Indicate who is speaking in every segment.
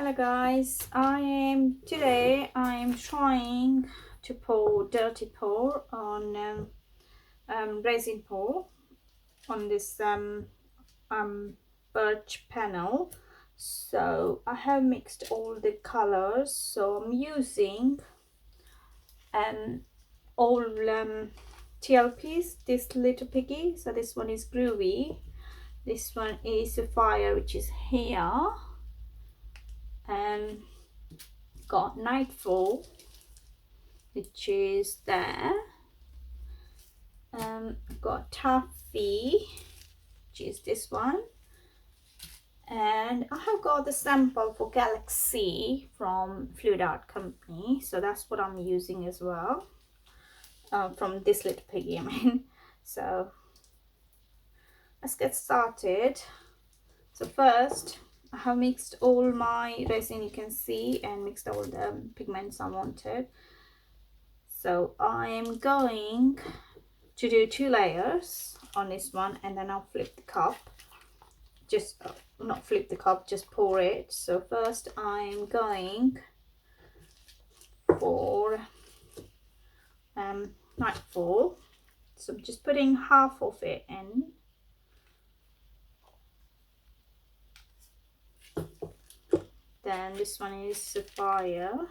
Speaker 1: Hello guys, today I am trying to pour dirty pour on resin pour on this birch panel. So I have mixed all the colors, so I'm using all TLPs, this little piggy. So this one is Groovy, this one is Sapphire, which is here, and got Nightfall, which is there. Got Taffy, which is this one, and I have got the sample for Galaxy from Fluid Art Company, so that's what I'm using as well, from this little piggy, I mean. So let's get started. So first I have mixed all my resin, you can see, and mixed all the pigments I wanted. So I am going to do 2 layers on this one, and then I'll flip the cup, just not flip the cup, just pour it. So first I'm going for Nightfall, so I'm just putting half of it in. Then this one is Sapphire,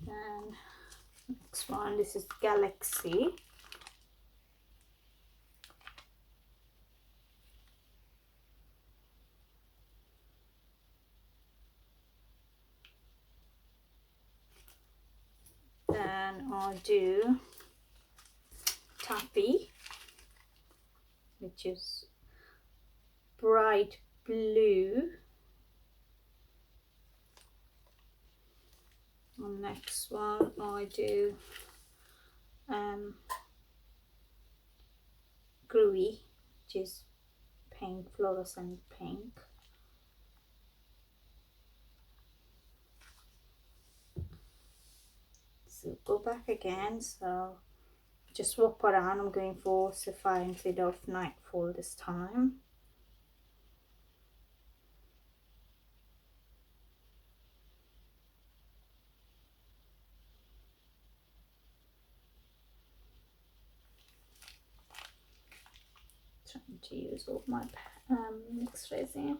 Speaker 1: then next one, this is Galaxy, then I'll do Taffy, which is bright blue. On next one I do Groovy, which is pink, fluorescent pink. So go back again, so just swap around. I'm going for Sapphire instead of Nightfall this time. Trying to use all my mixed resin.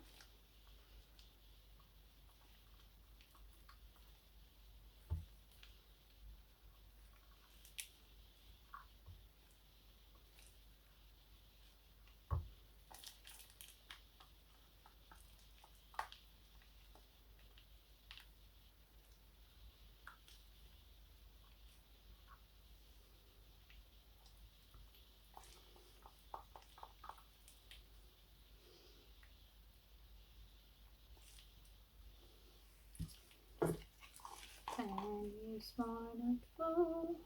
Speaker 1: And use my Nightfall.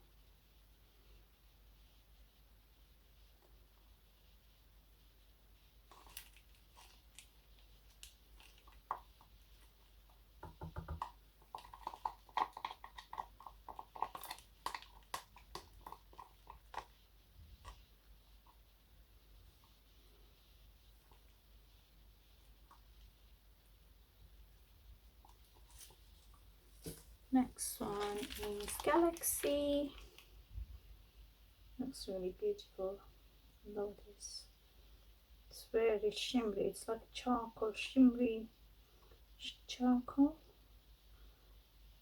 Speaker 1: Next one is Galaxy. Looks really beautiful. I love this. It's very shimmery. It's like charcoal, shimmery charcoal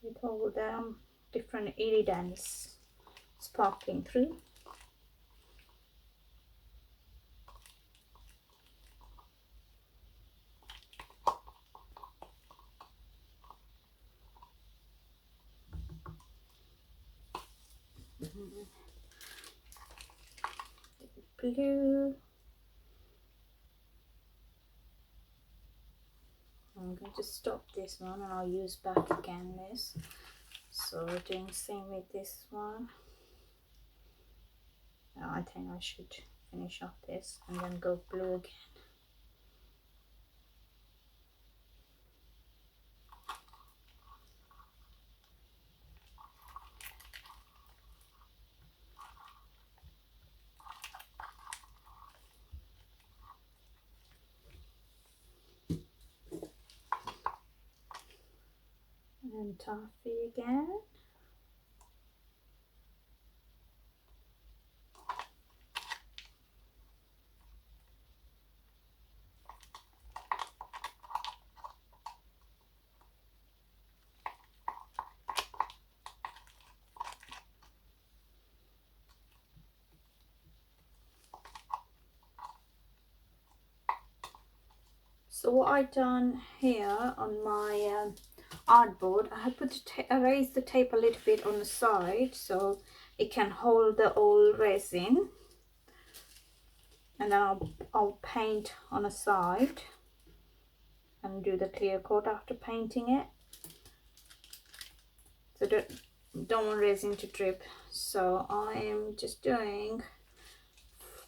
Speaker 1: with all the different iridescence sparkling through. Blue. I'm going to stop this one and I'll use back again this. So we're doing the same with this one. Now I think I should finish off this and then go blue again. and Taffy again. So what I done here on my artboard, I have I raised the tape a little bit on the side so it can hold the old resin, and then I'll paint on the side and do the clear coat after painting it. So don't want resin to drip. So I am just going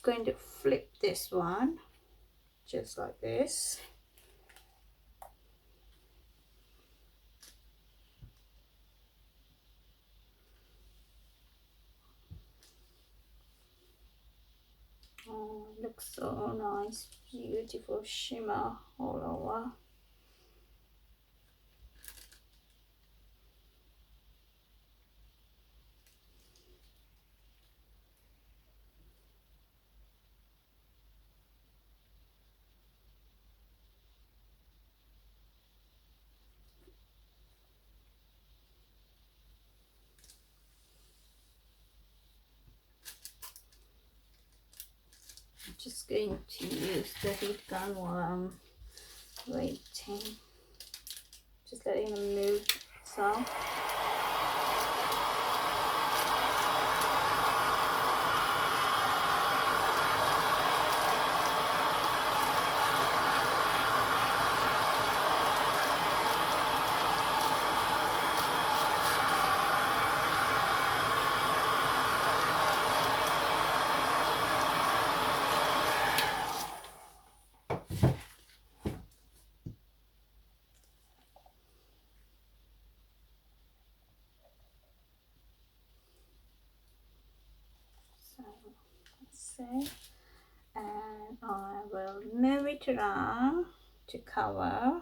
Speaker 1: to flip this one just like this. Oh, it looks so nice, beautiful shimmer all over. I'm just going to use the heat gun while I'm waiting, just letting them move some. So let's see, and I will move it around to cover.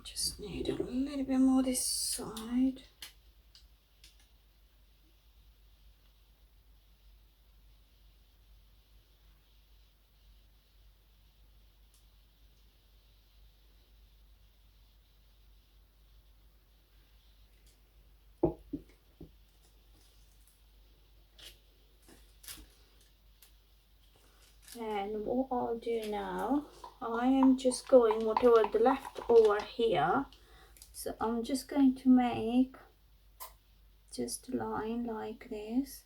Speaker 1: Just need a little bit more this side. And what I'll do now, I am just going whatever the left over here. So I'm just going to make just a line like this.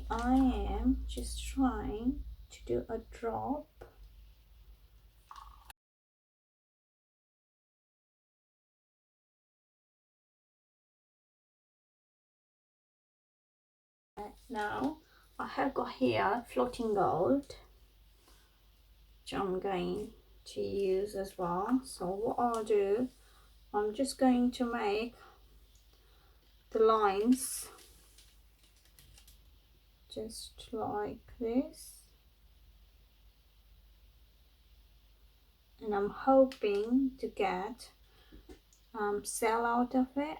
Speaker 1: I am just trying to do a drop Okay, now I have got here floating gold, which I'm going to use as well. So what I'll do, I'm just going to make the lines just like this, and I'm hoping to get cell out of it.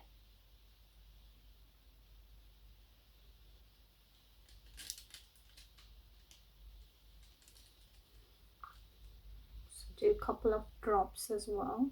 Speaker 1: So do a couple of drops as well.